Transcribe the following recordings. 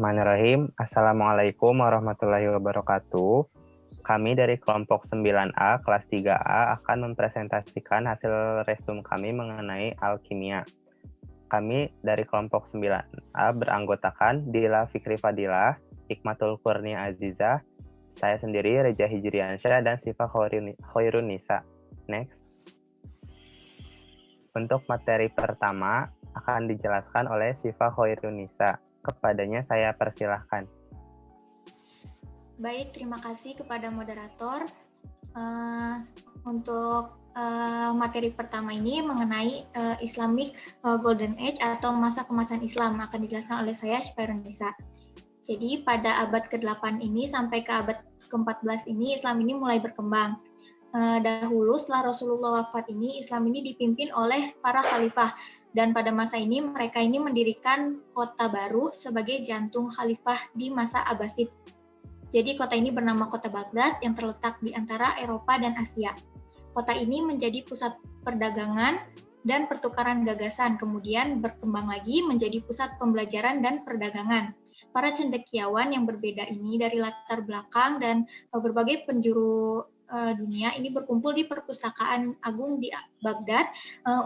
Bismillahirrahmanirrahim. Assalamualaikum warahmatullahi wabarakatuh. Kami dari kelompok 9A kelas 3A akan mempresentasikan hasil resum kami mengenai alkimia. Kami dari kelompok 9A beranggotakan Dila Fikri Fadilah, Hikmatul Kurnia Azizah, saya sendiri Reja Hijriansyah, dan Sifa Khairunisa. Next. Untuk materi pertama akan dijelaskan oleh Sifa Khairunisa. Kepadanya saya persilahkan. Baik, terima kasih kepada moderator. Untuk materi pertama ini mengenai Islamic Golden Age atau masa kemasan Islam akan dijelaskan oleh saya, Sifa Khairunisa. Jadi pada abad ke-8 ini sampai ke abad ke-14 ini Islam ini mulai berkembang. Dahulu setelah Rasulullah wafat ini, Islam ini dipimpin oleh para khalifah. Dan pada masa ini mereka ini mendirikan kota baru sebagai jantung khalifah di masa Abbasid. Jadi kota ini bernama Kota Baghdad yang terletak di antara Eropa dan Asia. Kota ini menjadi pusat perdagangan dan pertukaran gagasan, kemudian berkembang lagi menjadi pusat pembelajaran dan perdagangan. Para cendekiawan yang berbeda ini dari latar belakang dan berbagai penjuru dunia ini berkumpul di perpustakaan agung di Baghdad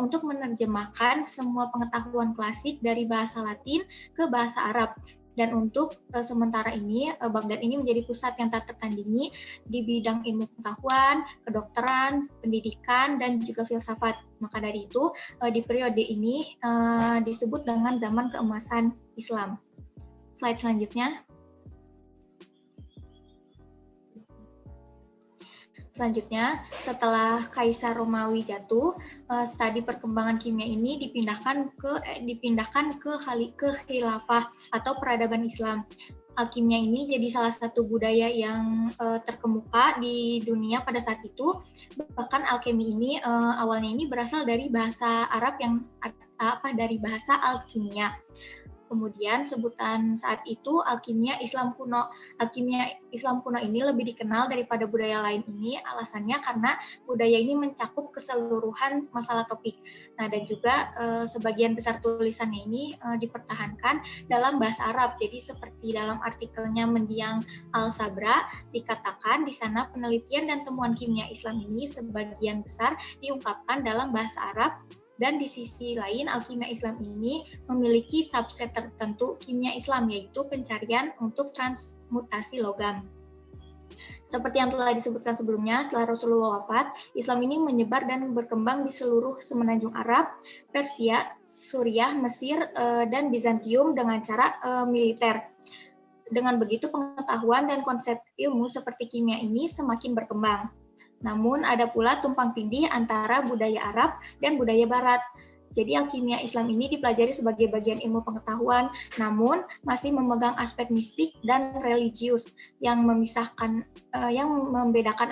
untuk menerjemahkan semua pengetahuan klasik dari bahasa Latin ke bahasa Arab. Dan untuk sementara ini, Baghdad ini menjadi pusat yang tak tertandingi di bidang ilmu pengetahuan, kedokteran, pendidikan, dan juga filsafat. Maka dari itu, di periode ini disebut dengan zaman keemasan Islam. Slide selanjutnya. Selanjutnya, setelah Kaisar Romawi jatuh, studi perkembangan kimia ini dipindahkan ke khilafah atau peradaban Islam. Alkimia ini jadi salah satu budaya yang terkemuka di dunia pada saat itu. Bahkan alkemi ini awalnya ini berasal dari bahasa Arab yang dari bahasa alkimia. Kemudian sebutan saat itu alkimia Islam kuno. Alkimia Islam kuno ini lebih dikenal daripada budaya lain ini, alasannya karena budaya ini mencakup keseluruhan masalah topik. Nah, dan juga sebagian besar tulisannya ini dipertahankan dalam bahasa Arab. Jadi seperti dalam artikelnya Mendiang Al-Sabra dikatakan di sana penelitian dan temuan kimia Islam ini sebagian besar diungkapkan dalam bahasa Arab. Dan di sisi lain, alkimia Islam ini memiliki subset tertentu kimia Islam, yaitu pencarian untuk transmutasi logam. Seperti yang telah disebutkan sebelumnya, setelah Rasulullah wafat, Islam ini menyebar dan berkembang di seluruh semenanjung Arab, Persia, Suriah, Mesir, dan Bizantium dengan cara militer. Dengan begitu, pengetahuan dan konsep ilmu seperti kimia ini semakin berkembang. Namun ada pula tumpang tindih antara budaya Arab dan budaya Barat. Jadi alkimia Islam ini dipelajari sebagai bagian ilmu pengetahuan, namun masih memegang aspek mistik dan religius yang membedakan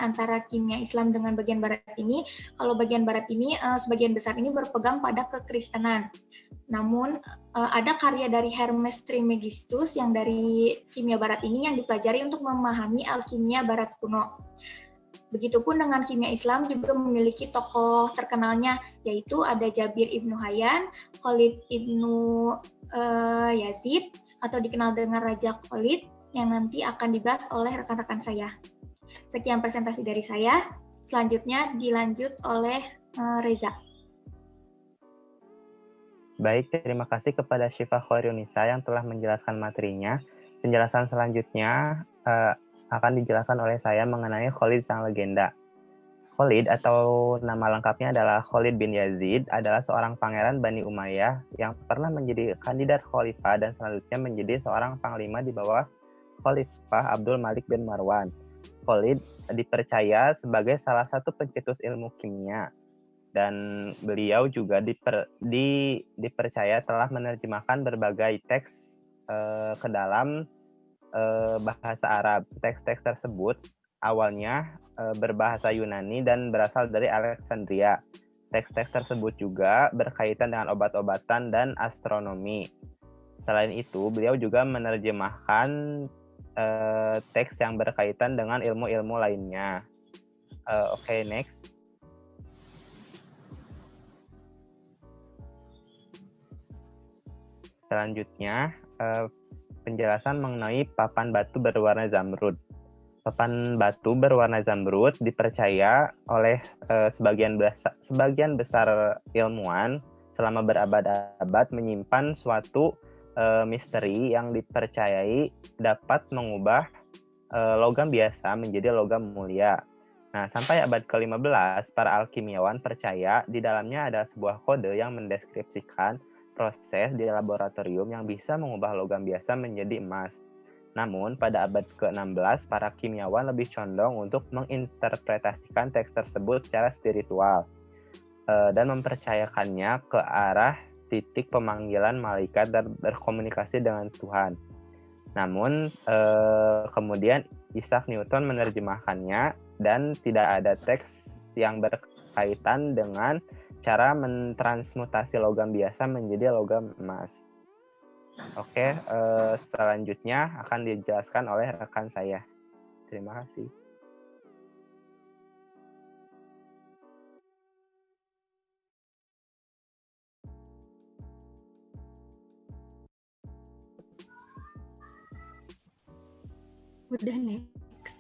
antara kimia Islam dengan bagian Barat ini. Kalau bagian Barat ini sebagian besar ini berpegang pada kekristenan. Namun ada karya dari Hermes Trismegistus yang dari kimia Barat ini yang dipelajari untuk memahami alkimia Barat kuno. Begitupun dengan kimia Islam juga memiliki tokoh terkenalnya, yaitu ada Jabir Ibnu Hayyan, Khalid Ibnu Yazid, atau dikenal dengan Raja Khalid, yang nanti akan dibahas oleh rekan-rekan saya. Sekian presentasi dari saya, selanjutnya dilanjut oleh Reza. Baik, terima kasih kepada Sifa Khairunisa yang telah menjelaskan materinya. Penjelasan selanjutnya akan dijelaskan oleh saya mengenai Khalid sang legenda. Khalid atau nama lengkapnya adalah Khalid bin Yazid adalah seorang pangeran Bani Umayyah yang pernah menjadi kandidat khalifah dan selanjutnya menjadi seorang panglima di bawah Khalifah Abdul Malik bin Marwan. Khalid dipercaya sebagai salah satu pencetus ilmu kimia dan beliau juga dipercaya telah menerjemahkan berbagai teks ke dalam bahasa Arab. Teks-teks tersebut awalnya berbahasa Yunani dan berasal dari Alexandria. Teks-teks tersebut juga berkaitan dengan obat-obatan dan astronomi. Selain itu, beliau juga menerjemahkan teks yang berkaitan dengan ilmu-ilmu lainnya. Oke, next. Selanjutnya, penjelasan mengenai papan batu berwarna zamrud. Papan batu berwarna zamrud dipercaya oleh sebagian besar ilmuwan selama berabad-abad menyimpan suatu misteri yang dipercayai dapat mengubah logam biasa menjadi logam mulia. Nah, sampai abad ke-15, para alkimiawan percaya di dalamnya ada sebuah kode yang mendeskripsikan proses di laboratorium yang bisa mengubah logam biasa menjadi emas. Namun, pada abad ke-16, para kimiawan lebih condong untuk menginterpretasikan teks tersebut secara spiritual dan mempercayakannya ke arah titik pemanggilan malaikat dan berkomunikasi dengan Tuhan. Namun, kemudian Isaac Newton menerjemahkannya dan tidak ada teks yang berkaitan dengan cara mentransmutasi logam biasa menjadi logam emas. Oke, selanjutnya akan dijelaskan oleh rekan saya. Terima kasih. Udah next.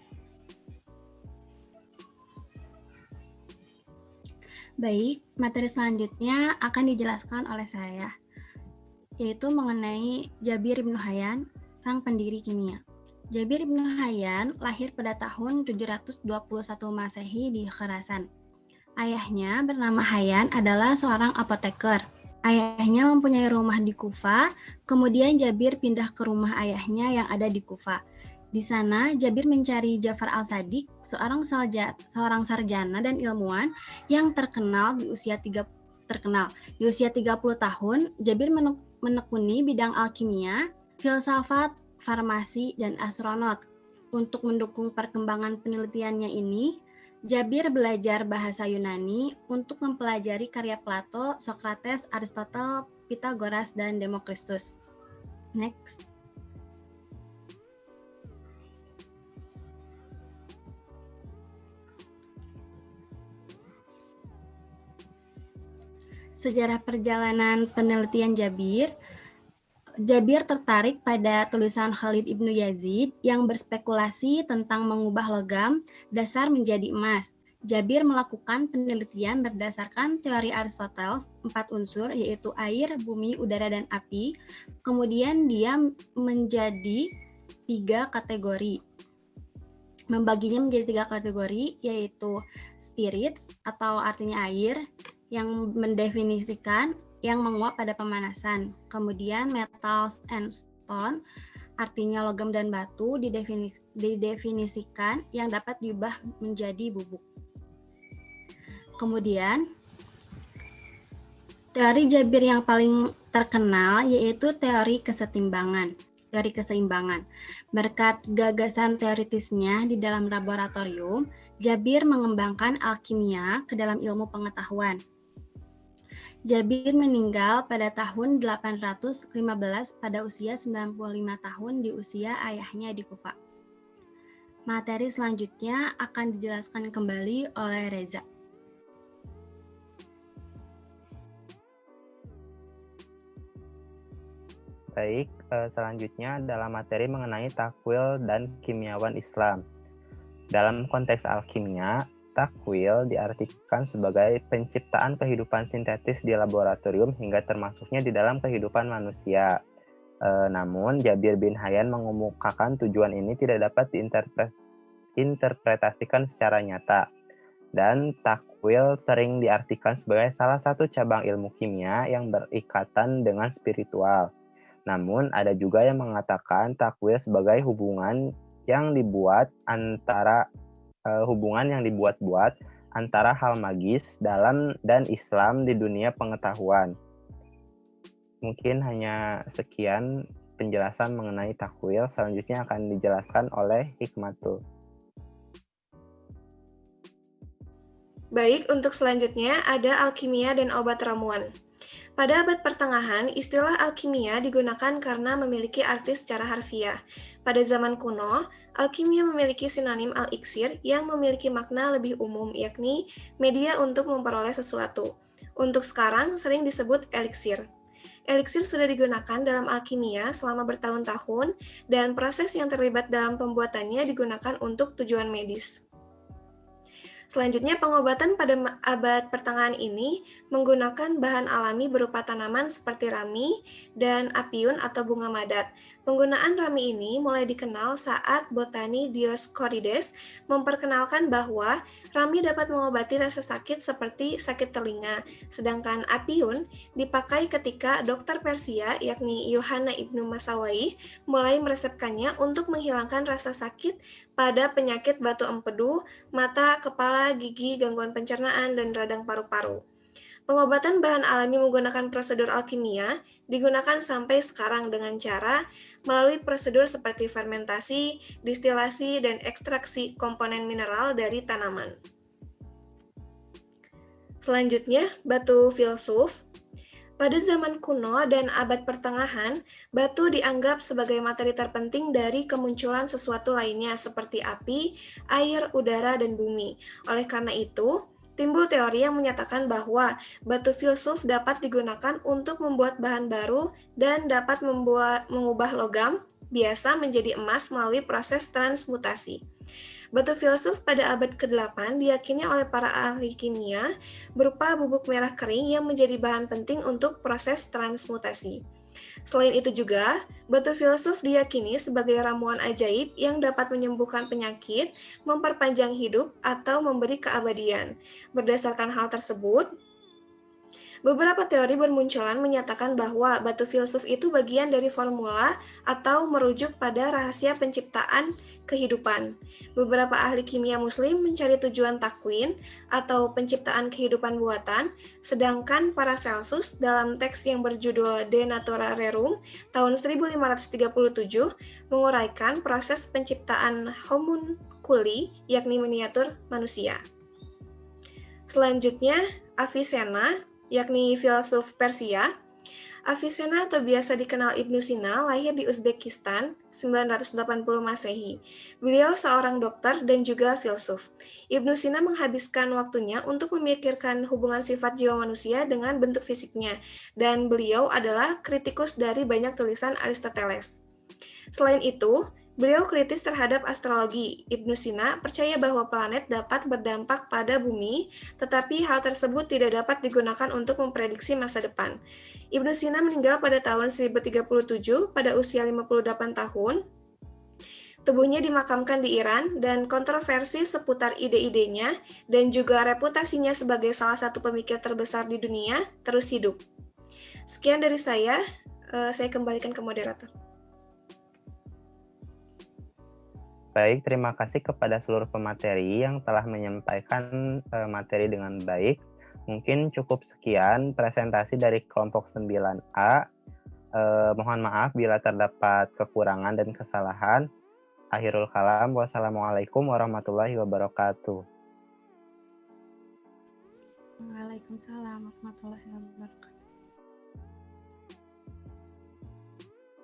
Baik, materi selanjutnya akan dijelaskan oleh saya, yaitu mengenai Jabir ibn Hayyan, sang pendiri kimia. Jabir ibn Hayyan lahir pada tahun 721 Masehi di Khurasan. Ayahnya bernama Hayyan adalah seorang apoteker. Ayahnya mempunyai rumah di Kufa, kemudian Jabir pindah ke rumah ayahnya yang ada di Kufa. Di sana, Jabir mencari Ja'far al-Sadiq, seorang sarjana dan ilmuwan yang terkenal di usia 30 tahun. Jabir menekuni bidang alkimia, filsafat, farmasi, dan astronot. Untuk mendukung perkembangan penelitiannya ini, Jabir belajar bahasa Yunani untuk mempelajari karya Plato, Socrates, Aristotle, Pythagoras, dan Demokritus. Next. Sejarah perjalanan penelitian Jabir. Jabir tertarik pada tulisan Khalid ibnu Yazid yang berspekulasi tentang mengubah logam dasar menjadi emas. Jabir melakukan penelitian berdasarkan teori Aristoteles 4 unsur, yaitu air, bumi, udara, dan api. Kemudian dia menjadi 3 kategori. Membaginya menjadi 3 kategori, yaitu spirits atau artinya air, yang mendefinisikan yang menguap pada pemanasan. Kemudian metals and stone, artinya logam dan batu, didefinisikan yang dapat diubah menjadi bubuk. Kemudian, teori Jabir yang paling terkenal yaitu teori keseimbangan. Berkat gagasan teoritisnya di dalam laboratorium, Jabir mengembangkan alkimia ke dalam ilmu pengetahuan. Jabir meninggal pada tahun 815 pada usia 95 tahun di usia ayahnya di Kufa. Materi selanjutnya akan dijelaskan kembali oleh Reza. Baik, selanjutnya adalah materi mengenai takwil dan kimiawan Islam. Dalam konteks alkimia, takwil diartikan sebagai penciptaan kehidupan sintetis di laboratorium hingga termasuknya di dalam kehidupan manusia. Namun, Jabir bin Hayyan mengemukakan tujuan ini tidak dapat diinterpretasikan secara nyata. Dan takwil sering diartikan sebagai salah satu cabang ilmu kimia yang berikatan dengan spiritual. Namun, ada juga yang mengatakan takwil sebagai hubungan yang dibuat-buat antara hal magis dalam dan Islam di dunia pengetahuan. Mungkin hanya sekian penjelasan mengenai takwil. Selanjutnya akan dijelaskan oleh Hikmatul. Baik, untuk selanjutnya ada alkimia dan obat ramuan. Pada abad pertengahan, istilah alkimia digunakan karena memiliki arti secara harfiah. Pada zaman kuno, alkimia memiliki sinonim al-iksir yang memiliki makna lebih umum, yakni media untuk memperoleh sesuatu. Untuk sekarang sering disebut eliksir. Eliksir sudah digunakan dalam alkimia selama bertahun-tahun dan proses yang terlibat dalam pembuatannya digunakan untuk tujuan medis. Selanjutnya, pengobatan pada abad pertengahan ini menggunakan bahan alami berupa tanaman seperti rami dan apiun atau bunga madat. Penggunaan rami ini mulai dikenal saat botani Dioscorides memperkenalkan bahwa rami dapat mengobati rasa sakit seperti sakit telinga, sedangkan apiun dipakai ketika dokter Persia yakni Yohanna ibnu Masawayh mulai meresepkannya untuk menghilangkan rasa sakit pada penyakit batu empedu, mata, kepala, gigi, gangguan pencernaan, dan radang paru-paru. Pengobatan bahan alami menggunakan prosedur alkimia digunakan sampai sekarang dengan cara melalui prosedur seperti fermentasi, distilasi, dan ekstraksi komponen mineral dari tanaman. Selanjutnya, batu filsuf. Pada zaman kuno dan abad pertengahan, batu dianggap sebagai materi terpenting dari kemunculan sesuatu lainnya seperti api, air, udara, dan bumi. Oleh karena itu, timbul teori yang menyatakan bahwa batu filsuf dapat digunakan untuk membuat bahan baru dan dapat mengubah logam biasa menjadi emas melalui proses transmutasi. Batu filsuf pada abad ke-8 diyakini oleh para ahli kimia berupa bubuk merah kering yang menjadi bahan penting untuk proses transmutasi. Selain itu juga, batu filsuf diyakini sebagai ramuan ajaib yang dapat menyembuhkan penyakit, memperpanjang hidup, atau memberi keabadian. Berdasarkan hal tersebut, beberapa teori bermunculan menyatakan bahwa batu filsuf itu bagian dari formula atau merujuk pada rahasia penciptaan kehidupan. Beberapa ahli kimia muslim mencari tujuan takwin atau penciptaan kehidupan buatan, sedangkan Paracelsus dalam teks yang berjudul De Natura Rerum tahun 1537 menguraikan proses penciptaan homunculi, yakni miniatur manusia. Selanjutnya, Avicenna, yakni filsuf Persia. Avicenna atau biasa dikenal Ibnu Sina lahir di Uzbekistan 980 Masehi. Beliau seorang dokter dan juga filsuf. Ibnu Sina menghabiskan waktunya untuk memikirkan hubungan sifat jiwa manusia dengan bentuk fisiknya, dan beliau adalah kritikus dari banyak tulisan Aristoteles. Selain itu, beliau kritis terhadap astrologi. Ibnu Sina percaya bahwa planet dapat berdampak pada bumi, tetapi hal tersebut tidak dapat digunakan untuk memprediksi masa depan. Ibnu Sina meninggal pada tahun 1037 pada usia 58 tahun. Tubuhnya dimakamkan di Iran, dan kontroversi seputar ide-idenya dan juga reputasinya sebagai salah satu pemikir terbesar di dunia terus hidup. Sekian dari saya kembalikan ke moderator. Baik, terima kasih kepada seluruh pemateri yang telah menyampaikan materi dengan baik. Mungkin cukup sekian presentasi dari kelompok 9A. Mohon maaf bila terdapat kekurangan dan kesalahan. Akhirul kalam, wassalamualaikum warahmatullahi wabarakatuh. Waalaikumsalam warahmatullahi wabarakatuh.